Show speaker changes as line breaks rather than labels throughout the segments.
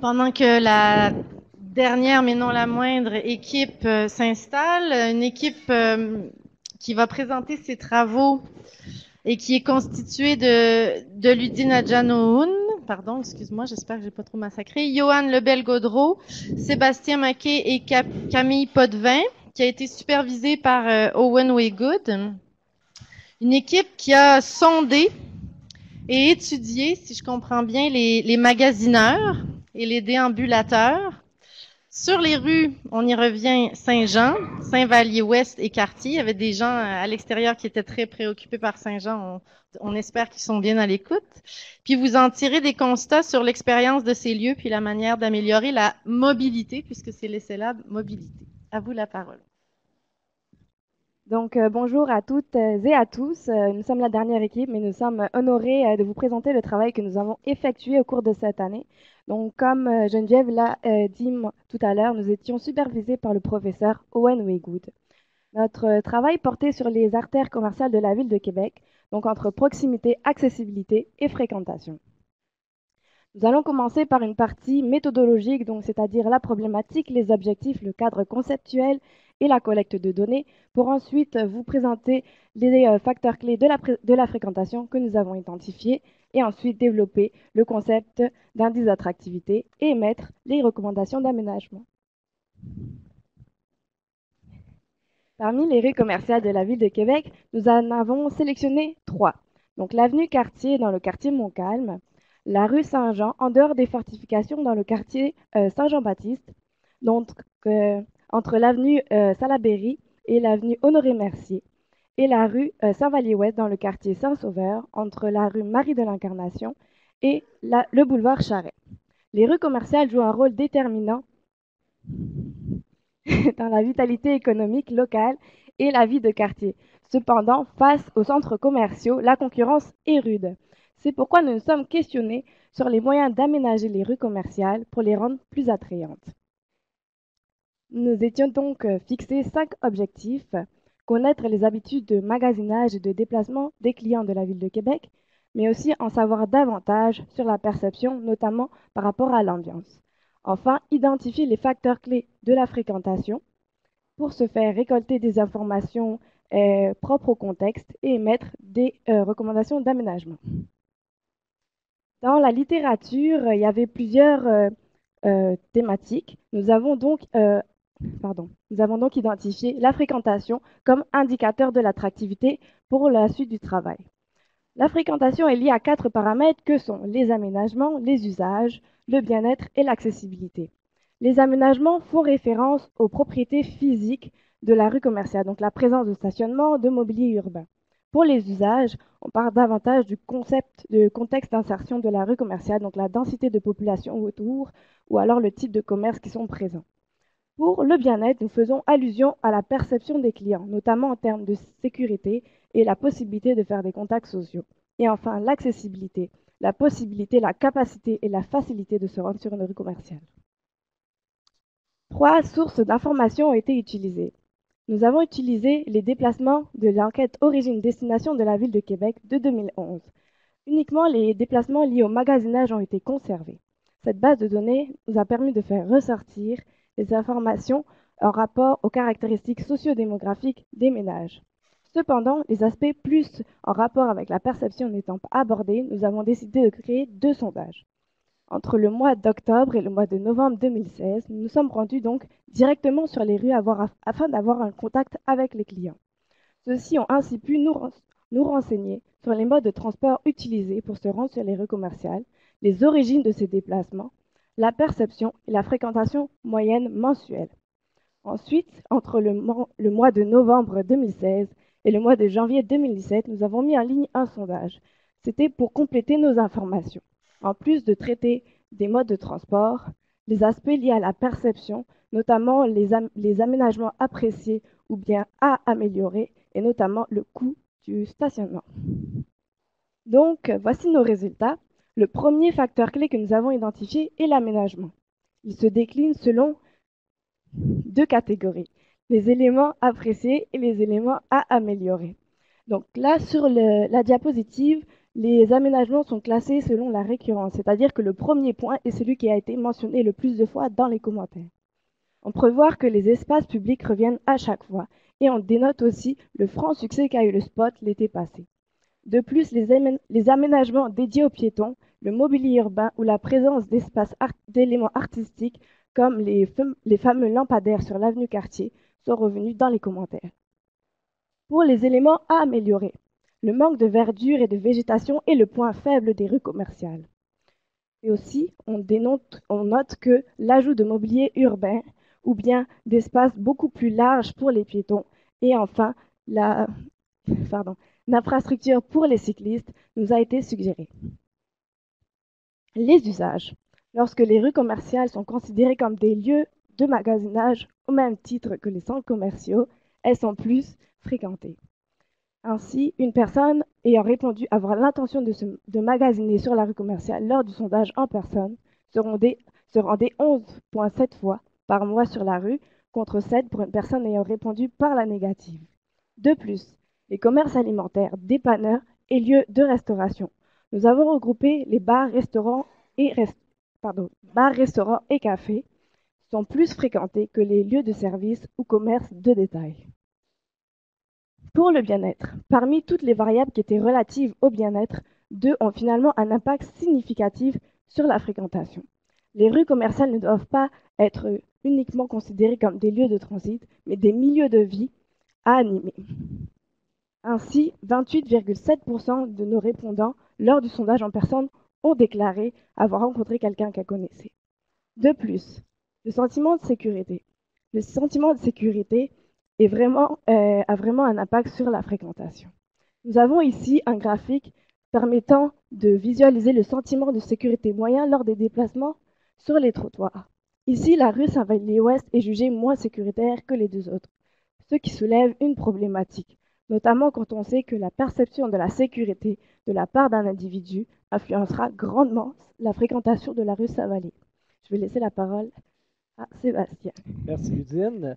Pendant que la dernière, mais non la moindre, équipe s'installe, une équipe qui va présenter ses travaux et qui est constituée de Ludine Adjanoun, pardon, excuse-moi, j'espère que j'ai pas trop massacré, Johan Lebel-Gaudreau, Sébastien Maquet et Camille Potvin, qui a été supervisée par Owen Waygood. Une équipe qui a sondé et étudié, si je comprends bien, les magasineurs et les déambulateurs. Sur les rues, on y revient Saint-Jean, Saint-Vallier-Ouest et Cartier. Il y avait des gens à l'extérieur qui étaient très préoccupés par Saint-Jean. On espère qu'ils sont bien à l'écoute. Puis vous en tirez des constats sur l'expérience de ces lieux puis la manière d'améliorer la mobilité, puisque c'est l'essai-lab mobilité. À vous la parole.
Donc, bonjour à toutes et à tous. Nous sommes la dernière équipe, mais nous sommes honorés de vous présenter le travail que nous avons effectué au cours de cette année. Donc, comme Geneviève l'a dit tout à l'heure, nous étions supervisés par le professeur Owen Waygood. Notre travail portait sur les artères commerciales de la ville de Québec, donc entre proximité, accessibilité et fréquentation. Nous allons commencer par une partie méthodologique, donc c'est-à-dire la problématique, les objectifs, le cadre conceptuel et la collecte de données, pour ensuite vous présenter les facteurs clés de la fréquentation que nous avons identifiés et ensuite développer le concept d'indice d'attractivité et émettre les recommandations d'aménagement. Parmi les rues commerciales de la ville de Québec, nous en avons sélectionné 3. Donc l'avenue Cartier dans le quartier Montcalm, la rue Saint-Jean en dehors des fortifications dans le quartier Saint-Jean-Baptiste, donc entre l'avenue Salaberry et l'avenue Honoré-Mercier, et la rue Saint-Vallier-Ouest dans le quartier Saint-Sauveur entre la rue Marie de l'Incarnation et le boulevard Charret. Les rues commerciales jouent un rôle déterminant dans la vitalité économique locale et la vie de quartier. Cependant, face aux centres commerciaux, la concurrence est rude. C'est pourquoi nous nous sommes questionnés sur les moyens d'aménager les rues commerciales pour les rendre plus attrayantes. Nous étions donc fixés 5 objectifs: connaître les habitudes de magasinage et de déplacement des clients de la ville de Québec, mais aussi en savoir davantage sur la perception, notamment par rapport à l'ambiance. Enfin, identifier les facteurs clés de la fréquentation. Pour ce faire, récolter des informations propres au contexte et émettre des recommandations d'aménagement. Dans la littérature, il y avait plusieurs thématiques. Nous avons donc identifié la fréquentation comme indicateur de l'attractivité pour la suite du travail. La fréquentation est liée à 4 paramètres que sont les aménagements, les usages, le bien-être et l'accessibilité. Les aménagements font référence aux propriétés physiques de la rue commerciale, donc la présence de stationnement, de mobilier urbain. Pour les usages, on parle davantage du contexte d'insertion de la rue commerciale, donc la densité de population autour ou alors le type de commerce qui sont présents. Pour le bien-être, nous faisons allusion à la perception des clients, notamment en termes de sécurité et la possibilité de faire des contacts sociaux. Et enfin, l'accessibilité, la possibilité, la capacité et la facilité de se rendre sur une rue commerciale. 3 sources d'informations ont été utilisées. Nous avons utilisé les déplacements de l'enquête origine-destination de la ville de Québec de 2011. Uniquement les déplacements liés au magasinage ont été conservés. Cette base de données nous a permis de faire ressortir les informations en rapport aux caractéristiques sociodémographiques des ménages. Cependant, les aspects plus en rapport avec la perception n'étant pas abordés, nous avons décidé de créer 2 sondages. Entre le mois d'octobre et le mois de novembre 2016, nous nous sommes rendus donc directement sur les rues afin d'avoir un contact avec les clients. Ceux-ci ont ainsi pu nous renseigner sur les modes de transport utilisés pour se rendre sur les rues commerciales, les origines de ces déplacements, la perception et la fréquentation moyenne mensuelle. Ensuite, entre le mois de novembre 2016 et le mois de janvier 2017, nous avons mis en ligne un sondage. C'était pour compléter nos informations. En plus de traiter des modes de transport, les aspects liés à la perception, notamment les aménagements appréciés ou bien à améliorer, et notamment le coût du stationnement. Donc, voici nos résultats. Le premier facteur clé que nous avons identifié est l'aménagement. Il se décline selon 2 catégories, les éléments appréciés et les éléments à améliorer. Donc là, sur la diapositive, Les aménagements sont classés selon la récurrence, c'est-à-dire que le premier point est celui qui a été mentionné le plus de fois dans les commentaires. On prévoit que les espaces publics reviennent à chaque fois et on dénote aussi le franc succès qu'a eu le spot l'été passé. De plus, les aménagements dédiés aux piétons, le mobilier urbain ou la présence d'éléments artistiques comme les fameux lampadaires sur l'avenue Cartier sont revenus dans les commentaires. Pour les éléments à améliorer, le manque de verdure et de végétation est le point faible des rues commerciales. Et aussi, on note que l'ajout de mobilier urbain ou bien d'espaces beaucoup plus larges pour les piétons et enfin l'infrastructure pour les cyclistes nous a été suggérée. Les usages. Lorsque les rues commerciales sont considérées comme des lieux de magasinage au même titre que les centres commerciaux, elles sont plus fréquentées. Ainsi, une personne ayant répondu avoir l'intention de magasiner sur la rue commerciale lors du sondage en personne se rendait 11,7 fois par mois sur la rue, contre 7 pour une personne ayant répondu par la négative. De plus, les commerces alimentaires, dépanneurs et lieux de restauration. Nous avons regroupé les bars, restaurants et cafés sont plus fréquentés que les lieux de service ou commerces de détail. Pour le bien-être, parmi toutes les variables qui étaient relatives au bien-être, deux ont finalement un impact significatif sur la fréquentation. Les rues commerciales ne doivent pas être uniquement considérées comme des lieux de transit, mais des milieux de vie à animer. Ainsi, 28,7% de nos répondants, lors du sondage en personne, ont déclaré avoir rencontré quelqu'un qu'elles connaissaient. De plus, le sentiment de sécurité. Le sentiment de sécurité a vraiment un impact sur la fréquentation. Nous avons ici un graphique permettant de visualiser le sentiment de sécurité moyen lors des déplacements sur les trottoirs. Ici, la rue Saint-Vallier-Ouest est jugée moins sécuritaire que les deux autres, ce qui soulève une problématique, notamment quand on sait que la perception de la sécurité de la part d'un individu influencera grandement la fréquentation de la rue Saint-Vallier. Je vais laisser la parole à Sébastien.
Merci, Ludine.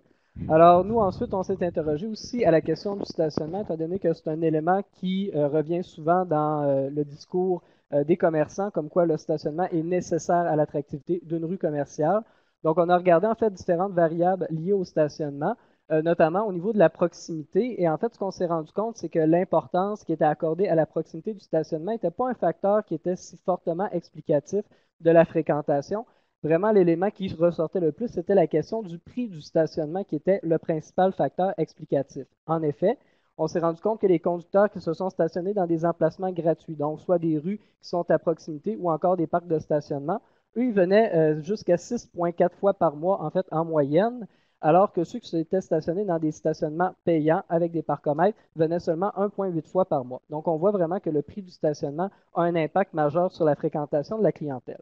Alors, nous, ensuite, on s'est interrogé aussi à la question du stationnement, étant donné que c'est un élément qui revient souvent dans le discours des commerçants, comme quoi le stationnement est nécessaire à l'attractivité d'une rue commerciale. Donc, on a regardé, en fait, différentes variables liées au stationnement, notamment au niveau de la proximité. Et en fait, ce qu'on s'est rendu compte, c'est que l'importance qui était accordée à la proximité du stationnement n'était pas un facteur qui était si fortement explicatif de la fréquentation. Vraiment, l'élément qui ressortait le plus, c'était la question du prix du stationnement qui était le principal facteur explicatif. En effet, on s'est rendu compte que les conducteurs qui se sont stationnés dans des emplacements gratuits, donc soit des rues qui sont à proximité ou encore des parcs de stationnement, eux, ils venaient jusqu'à 6,4 fois par mois, en fait, en moyenne, alors que ceux qui s'étaient stationnés dans des stationnements payants avec des parcomètres venaient seulement 1,8 fois par mois. Donc, on voit vraiment que le prix du stationnement a un impact majeur sur la fréquentation de la clientèle.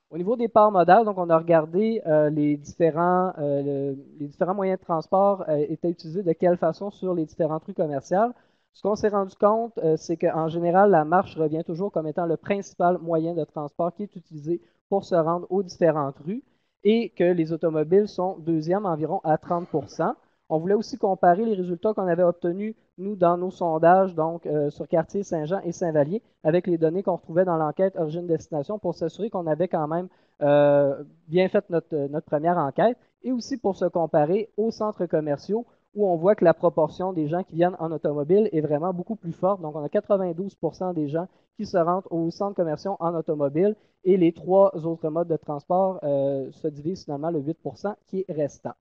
Au niveau des parts modales, donc on a regardé les différents moyens de transport étaient utilisés de quelle façon sur les différentes rues commerciales. Ce qu'on s'est rendu compte, c'est qu'en général, la marche revient toujours comme étant le principal moyen de transport qui est utilisé pour se rendre aux différentes rues et que les automobiles sont deuxièmes environ à 30%. On voulait aussi comparer les résultats qu'on avait obtenus, nous, dans nos sondages, donc sur Quartier, Saint-Jean et Saint-Vallier, avec les données qu'on retrouvait dans l'enquête Origine-Destination pour s'assurer qu'on avait quand même bien fait notre première enquête et aussi pour se comparer aux centres commerciaux où on voit que la proportion des gens qui viennent en automobile est vraiment beaucoup plus forte. Donc, on a 92% des gens qui se rendent aux centres commerciaux en automobile et les trois autres modes de transport se divisent finalement le 8% qui est restant.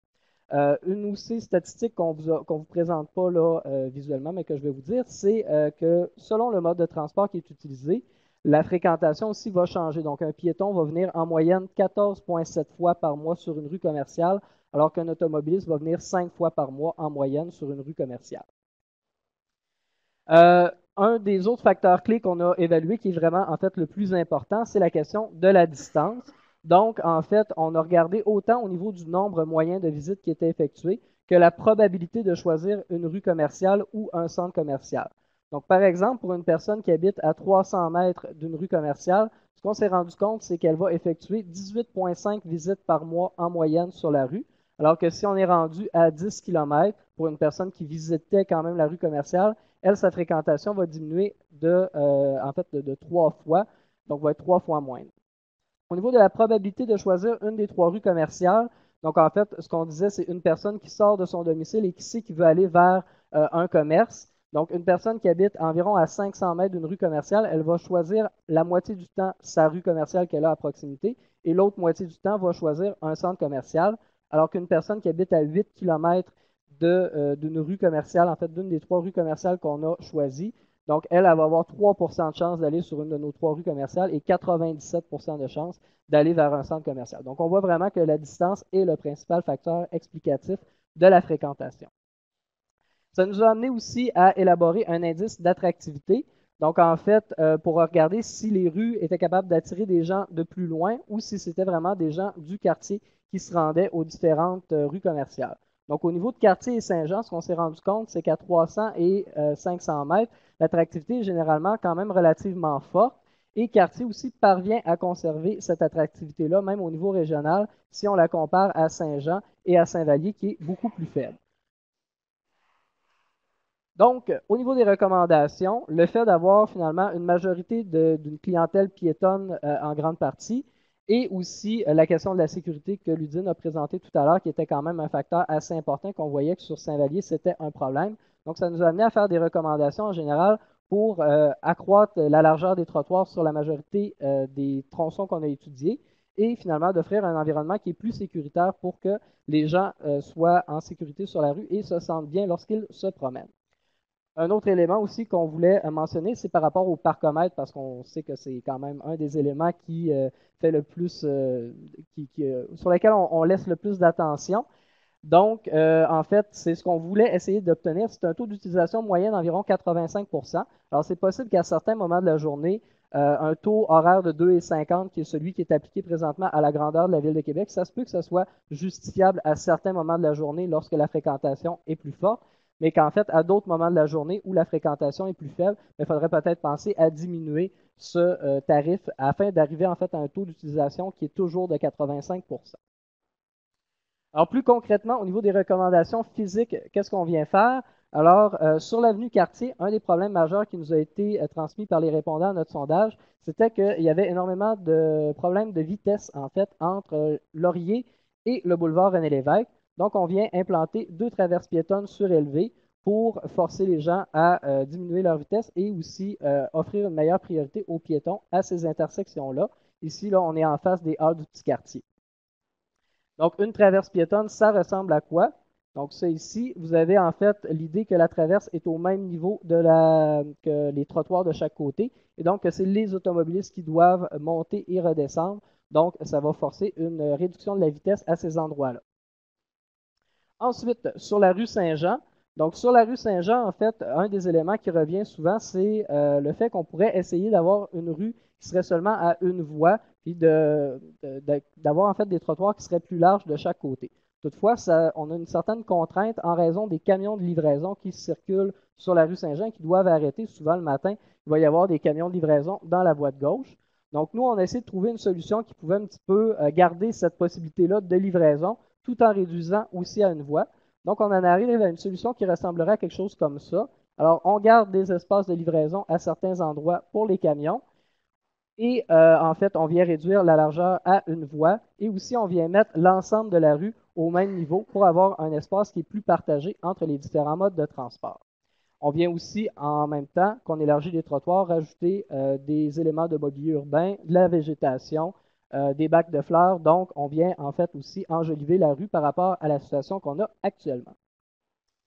Une aussi statistique qu'on vous présente pas là visuellement, mais que je vais vous dire, c'est que selon le mode de transport qui est utilisé, la fréquentation aussi va changer. Donc, un piéton va venir en moyenne 14,7 fois par mois sur une rue commerciale, alors qu'un automobiliste va venir 5 fois par mois en moyenne sur une rue commerciale. Un des autres facteurs clés qu'on a évalué, qui est vraiment en fait le plus important, c'est la question de la distance. Donc, en fait, on a regardé autant au niveau du nombre moyen de visites qui étaient effectuées que la probabilité de choisir une rue commerciale ou un centre commercial. Donc, par exemple, pour une personne qui habite à 300 mètres d'une rue commerciale, ce qu'on s'est rendu compte, c'est qu'elle va effectuer 18,5 visites par mois en moyenne sur la rue, alors que si on est rendu à 10 km pour une personne qui visitait quand même la rue commerciale, elle, sa fréquentation va diminuer en fait, de 3 fois, donc va être 3 fois moindre. Au niveau de la probabilité de choisir une des 3 rues commerciales, donc en fait, ce qu'on disait, c'est une personne qui sort de son domicile et qui sait qu'il veut aller vers un commerce. Donc, une personne qui habite environ à 500 mètres d'une rue commerciale, elle va choisir la moitié du temps sa rue commerciale qu'elle a à proximité et l'autre moitié du temps va choisir un centre commercial, alors qu'une personne qui habite à 8 km d'une rue commerciale, en fait, d'une des 3 rues commerciales qu'on a choisies, donc elle va avoir 3% de chance d'aller sur une de nos 3 rues commerciales et 97% de chance d'aller vers un centre commercial. Donc, on voit vraiment que la distance est le principal facteur explicatif de la fréquentation. Ça nous a amené aussi à élaborer un indice d'attractivité. Donc, en fait, pour regarder si les rues étaient capables d'attirer des gens de plus loin ou si c'était vraiment des gens du quartier qui se rendaient aux différentes rues commerciales. Donc, au niveau de Quartier et Saint-Jean, ce qu'on s'est rendu compte, c'est qu'à 300 et 500 mètres, l'attractivité est généralement quand même relativement forte. Et Quartier aussi parvient à conserver cette attractivité-là, même au niveau régional, si on la compare à Saint-Jean et à Saint-Vallier, qui est beaucoup plus faible. Donc, au niveau des recommandations, le fait d'avoir finalement une majorité d'une clientèle piétonne en grande partie et aussi la question de la sécurité que Ludine a présenté tout à l'heure, qui était quand même un facteur assez important qu'on voyait que sur Saint-Vallier, c'était un problème. Donc, ça nous a amené à faire des recommandations en général pour accroître la largeur des trottoirs sur la majorité des tronçons qu'on a étudiés et finalement d'offrir un environnement qui est plus sécuritaire pour que les gens soient en sécurité sur la rue et se sentent bien lorsqu'ils se promènent. Un autre élément aussi qu'on voulait mentionner, c'est par rapport au parcomètre, parce qu'on sait que c'est quand même un des éléments qui fait le plus, sur lesquels on laisse le plus d'attention. Donc, en fait, c'est ce qu'on voulait essayer d'obtenir. C'est un taux d'utilisation moyen d'environ 85%. Alors, c'est possible qu'à certains moments de la journée, un taux horaire de 2,50, qui est celui qui est appliqué présentement à la grandeur de la Ville de Québec, ça se peut que ce soit justifiable à certains moments de la journée lorsque la fréquentation est plus forte, mais qu'en fait, à d'autres moments de la journée où la fréquentation est plus faible, il faudrait peut-être penser à diminuer ce tarif afin d'arriver en fait à un taux d'utilisation qui est toujours de 85%. Alors, plus concrètement, au niveau des recommandations physiques, qu'est-ce qu'on vient faire? Alors, sur l'avenue Cartier, un des problèmes majeurs qui nous a été transmis par les répondants à notre sondage, c'était qu'il y avait énormément de problèmes de vitesse, en fait, entre Laurier et le boulevard René-Lévesque. Donc, on vient implanter 2 traverses piétonnes surélevées pour forcer les gens à diminuer leur vitesse et aussi offrir une meilleure priorité aux piétons à ces intersections-là. Ici, là, on est en face des halles du petit quartier. Donc, une traverse piétonne, ça ressemble à quoi? Donc, ça ici, vous avez en fait l'idée que la traverse est au même niveau que les trottoirs de chaque côté, et donc que c'est les automobilistes qui doivent monter et redescendre. Donc, ça va forcer une réduction de la vitesse à ces endroits-là. Ensuite, sur la rue Saint-Jean. Donc, sur la rue Saint-Jean, en fait, un des éléments qui revient souvent, c'est le fait qu'on pourrait essayer d'avoir une rue qui serait seulement à une voie, puis d'avoir en fait des trottoirs qui seraient plus larges de chaque côté. Toutefois, on a une certaine contrainte en raison des camions de livraison qui circulent sur la rue Saint-Jean et qui doivent arrêter souvent le matin. Il va y avoir des camions de livraison dans la voie de gauche. Donc, nous, on a essayé de trouver une solution qui pouvait un petit peu garder cette possibilité-là de livraison tout en réduisant aussi à une voie. Donc, on en arrive à une solution qui ressemblerait à quelque chose comme ça. Alors, on garde des espaces de livraison à certains endroits pour les camions. Et en fait, on vient réduire la largeur à une voie. Et aussi, on vient mettre l'ensemble de la rue au même niveau pour avoir un espace qui est plus partagé entre les différents modes de transport. On vient aussi, en même temps qu'on élargit les trottoirs, rajouter des éléments de mobilier urbain, de la végétation, des bacs de fleurs. Donc, on vient en fait aussi enjoliver la rue par rapport à la situation qu'on a actuellement.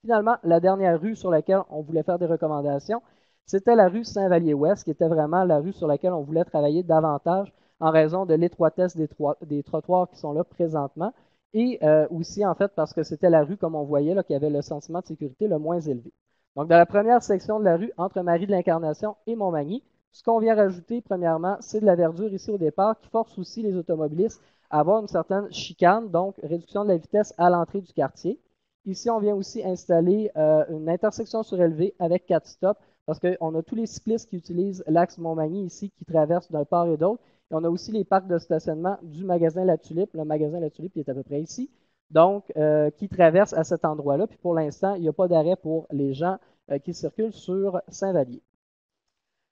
Finalement, la dernière rue sur laquelle on voulait faire des recommandations, c'était la rue Saint-Vallier-Ouest, qui était vraiment la rue sur laquelle on voulait travailler davantage en raison de l'étroitesse des trottoirs qui sont là présentement et aussi en fait parce que c'était la rue, comme on voyait, là, qui avait le sentiment de sécurité le moins élevé. Donc, dans la première section de la rue, entre Marie de l'Incarnation et Montmagny, ce qu'on vient rajouter, premièrement, c'est de la verdure ici au départ qui force aussi les automobilistes à avoir une certaine chicane, donc réduction de la vitesse à l'entrée du quartier. Ici, on vient aussi installer une intersection surélevée avec 4 stops parce qu'on a tous les cyclistes qui utilisent l'axe Montmagny ici qui traversent d'un part et d'autre. Et on a aussi les parcs de stationnement du magasin La Tulipe. Le magasin La Tulipe est à peu près ici. Donc, qui traversent à cet endroit-là. Puis pour l'instant, il n'y a pas d'arrêt pour les gens qui circulent sur Saint-Vallier.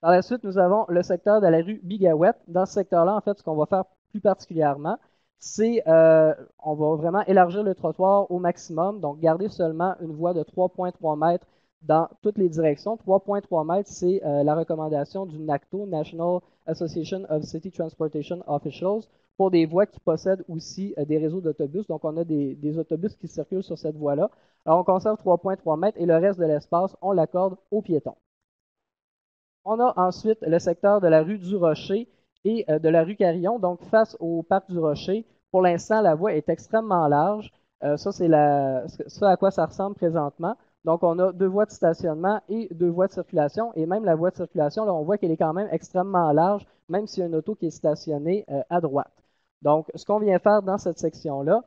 Par la suite, nous avons le secteur de la rue Bigawet. Dans ce secteur-là, en fait, ce qu'on va faire plus particulièrement, c'est on va vraiment élargir le trottoir au maximum, donc garder seulement une voie de 3,3 mètres dans toutes les directions. 3,3 mètres, c'est la recommandation du NACTO, National Association of City Transportation Officials, pour des voies qui possèdent aussi des réseaux d'autobus. Donc, on a des autobus qui circulent sur cette voie-là. Alors, on conserve 3,3 mètres et le reste de l'espace, on l'accorde aux piétons. On a ensuite le secteur de la rue du Rocher et de la rue Carillon. Donc, face au parc du Rocher, pour l'instant, la voie est extrêmement large. Ça, c'est ça à quoi ça ressemble présentement. Donc, on a 2 voies de stationnement et 2 voies de circulation. Et même la voie de circulation, là, on voit qu'elle est quand même extrêmement large, même s'il y a une auto qui est stationnée à droite. Donc, ce qu'on vient faire dans cette section-là,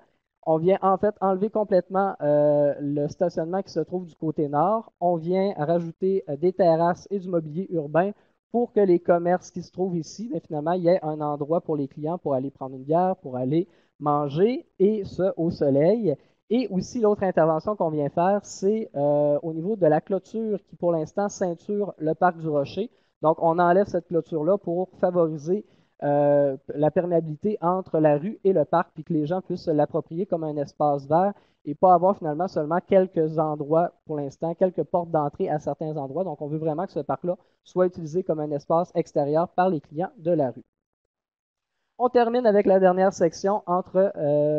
on vient en fait enlever complètement le stationnement qui se trouve du côté nord. On vient rajouter des terrasses et du mobilier urbain pour que les commerces qui se trouvent ici, bien, finalement, il y ait un endroit pour les clients pour aller prendre une bière, pour aller manger, et ce, au soleil. Et aussi, l'autre intervention qu'on vient faire, c'est au niveau de la clôture qui, pour l'instant, ceinture le parc du Rocher. Donc, on enlève cette clôture-là pour favoriser la perméabilité entre la rue et le parc, puis que les gens puissent l'approprier comme un espace vert et pas avoir finalement seulement quelques endroits pour l'instant, quelques portes d'entrée à certains endroits. Donc, on veut vraiment que ce parc-là soit utilisé comme un espace extérieur par les clients de la rue. On termine avec la dernière section entre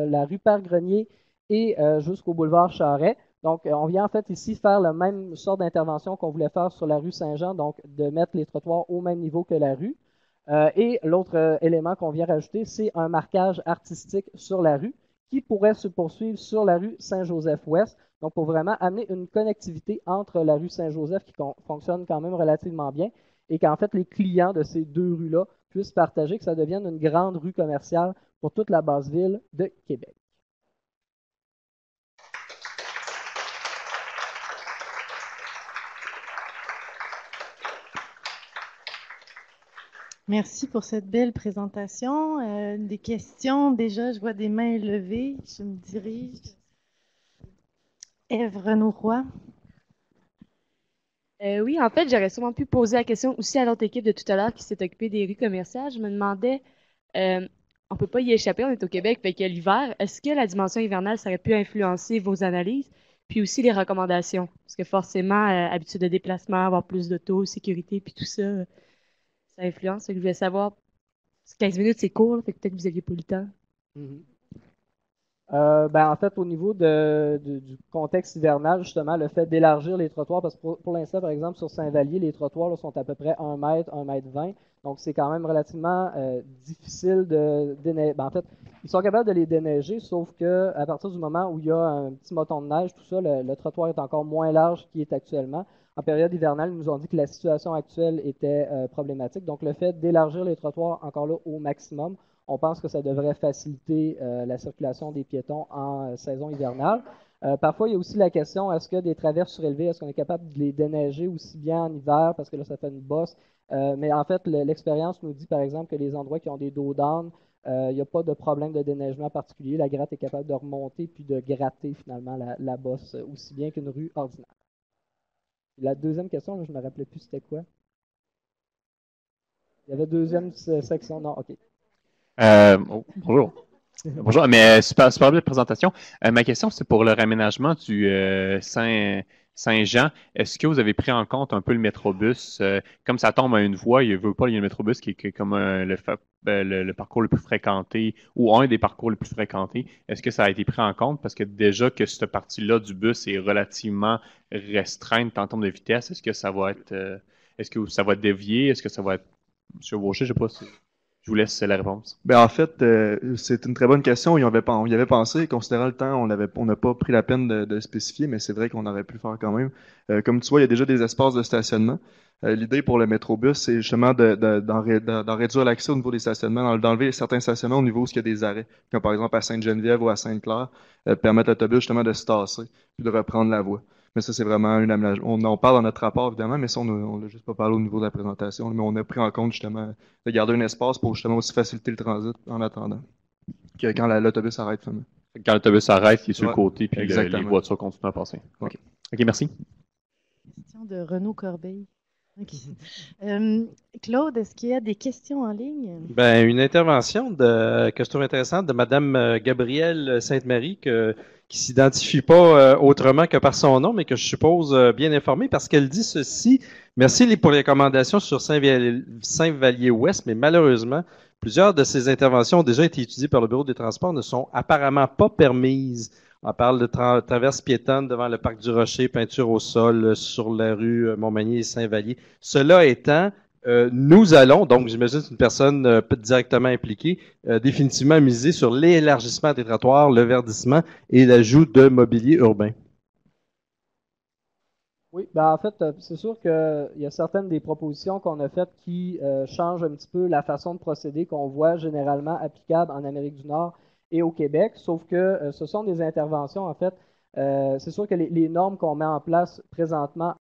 la rue Père-Grenier et jusqu'au boulevard Charret. Donc, on vient en fait ici faire la même sorte d'intervention qu'on voulait faire sur la rue Saint-Jean, donc de mettre les trottoirs au même niveau que la rue. Et l'autre élément qu'on vient rajouter, c'est un marquage artistique sur la rue qui pourrait se poursuivre sur la rue Saint-Joseph-Ouest. Donc, pour vraiment amener une connectivité entre la rue Saint-Joseph qui fonctionne quand même relativement bien et qu'en fait, les clients de ces 2 rues-là puissent partager, que ça devienne une grande rue commerciale pour toute la basse ville de Québec.
Merci pour cette belle présentation. Des questions, déjà, je vois des mains levées. Je me dirige. Ève Renaud-Roy.
Oui, en fait, j'aurais sûrement pu poser la question aussi à l'autre équipe de tout à l'heure qui s'est occupée des rues commerciales. Je me demandais, on peut pas y échapper, on est au Québec, fait que l'hiver, est-ce que la dimension hivernale, ça aurait pu influencer vos analyses, puis aussi les recommandations? Parce que forcément, habitude de déplacement, avoir plus d'auto, sécurité, puis tout ça, ça influence. Fait que je voulais savoir, 15 minutes, c'est court, là, fait que peut-être que vous aviez pas eu le temps.
Ben, en fait, au niveau du contexte hivernal, justement, le fait d'élargir les trottoirs, parce que pour l'instant, par exemple, sur Saint-Vallier, les trottoirs là, sont à peu près 1 mètre, 1 mètre 20. Donc, c'est quand même relativement difficile de déneiger. Ben, en fait, ils sont capables de les déneiger, sauf que à partir du moment où il y a un petit moton de neige, tout ça, le trottoir est encore moins large qu'il est actuellement. En période hivernale, ils nous ont dit que la situation actuelle était problématique. Donc, le fait d'élargir les trottoirs encore là au maximum, on pense que ça devrait faciliter la circulation des piétons en saison hivernale. Parfois, il y a aussi la question, est-ce que des traverses surélevées, est-ce qu'on est capable de les déneiger aussi bien en hiver, parce que là, ça fait une bosse. Mais en fait, l'expérience nous dit, par exemple, que les endroits qui ont des dos d'âne, il n'y a pas de problème de déneigement particulier. La gratte est capable de remonter puis de gratter finalement la bosse aussi bien qu'une rue ordinaire. La deuxième question, là, je ne me rappelais plus c'était quoi. Il y avait deuxième section. Non, OK.
Bonjour. Bonjour, mais super belle présentation. Ma question, c'est pour le raménagement du Saint-Jean. Est-ce que vous avez pris en compte un peu le métrobus? Comme ça tombe à une voie, il y a le métrobus qui est comme le parcours le plus fréquenté ou un des parcours les plus fréquentés. Est-ce que ça a été pris en compte? Parce que déjà que cette partie-là du bus est relativement restreinte en termes de vitesse, est-ce que ça va être dévié? Est-ce que ça va être chevauché? Je ne sais pas si... Je vous laisse la réponse.
Ben en fait, c'est une très bonne question. On y avait pensé, considérant le temps, on n'a pas pris la peine de spécifier, mais c'est vrai qu'on aurait pu le faire quand même. Comme tu vois, il y a déjà des espaces de stationnement. L'idée pour le métrobus, c'est justement d'en réduire l'accès au niveau des stationnements, d'enlever certains stationnements au niveau où il y a des arrêts, comme par exemple à Sainte-Geneviève ou à Sainte-Claire, permettre à l'autobus justement de se tasser puis de reprendre la voie. Mais ça, c'est vraiment une aménagement. On en parle dans notre rapport, évidemment, mais ça, on l'a juste pas parlé au niveau de la présentation. Mais on a pris en compte, justement, de garder un espace pour, justement, aussi faciliter le transit en attendant que quand l'autobus arrête, finalement.
Quand l'autobus arrête, il est sur le
Ouais,
côté, puis les
exactement.
voitures continuent à passer.
Ouais.
OK, merci.
Question. question de Renaud Corbeil. Ok. Claude, est-ce qu'il y a des questions en ligne?
Ben, une intervention que je trouve intéressante de Madame Gabrielle Sainte-Marie qui s'identifie pas autrement que par son nom, mais que je suppose bien informée parce qu'elle dit ceci. Merci pour les recommandations sur Saint-Vallier-Ouest, mais malheureusement, plusieurs de ces interventions ont déjà été étudiées par le Bureau des transports, ne sont apparemment pas permises. On parle de traverse piétonne devant le parc du Rocher, peinture au sol sur la rue Montmagny et Saint-Vallier. Cela étant, nous allons, donc j'imagine que c'est une personne directement impliquée, définitivement miser sur l'élargissement des trottoirs, le verdissement et l'ajout de mobilier urbain.
Oui, ben en fait, c'est sûr qu'il y a certaines des propositions qu'on a faites qui changent un petit peu la façon de procéder qu'on voit généralement applicable en Amérique du Nord et au Québec, sauf que ce sont des interventions, en fait. C'est sûr que les normes qu'on met en place présentement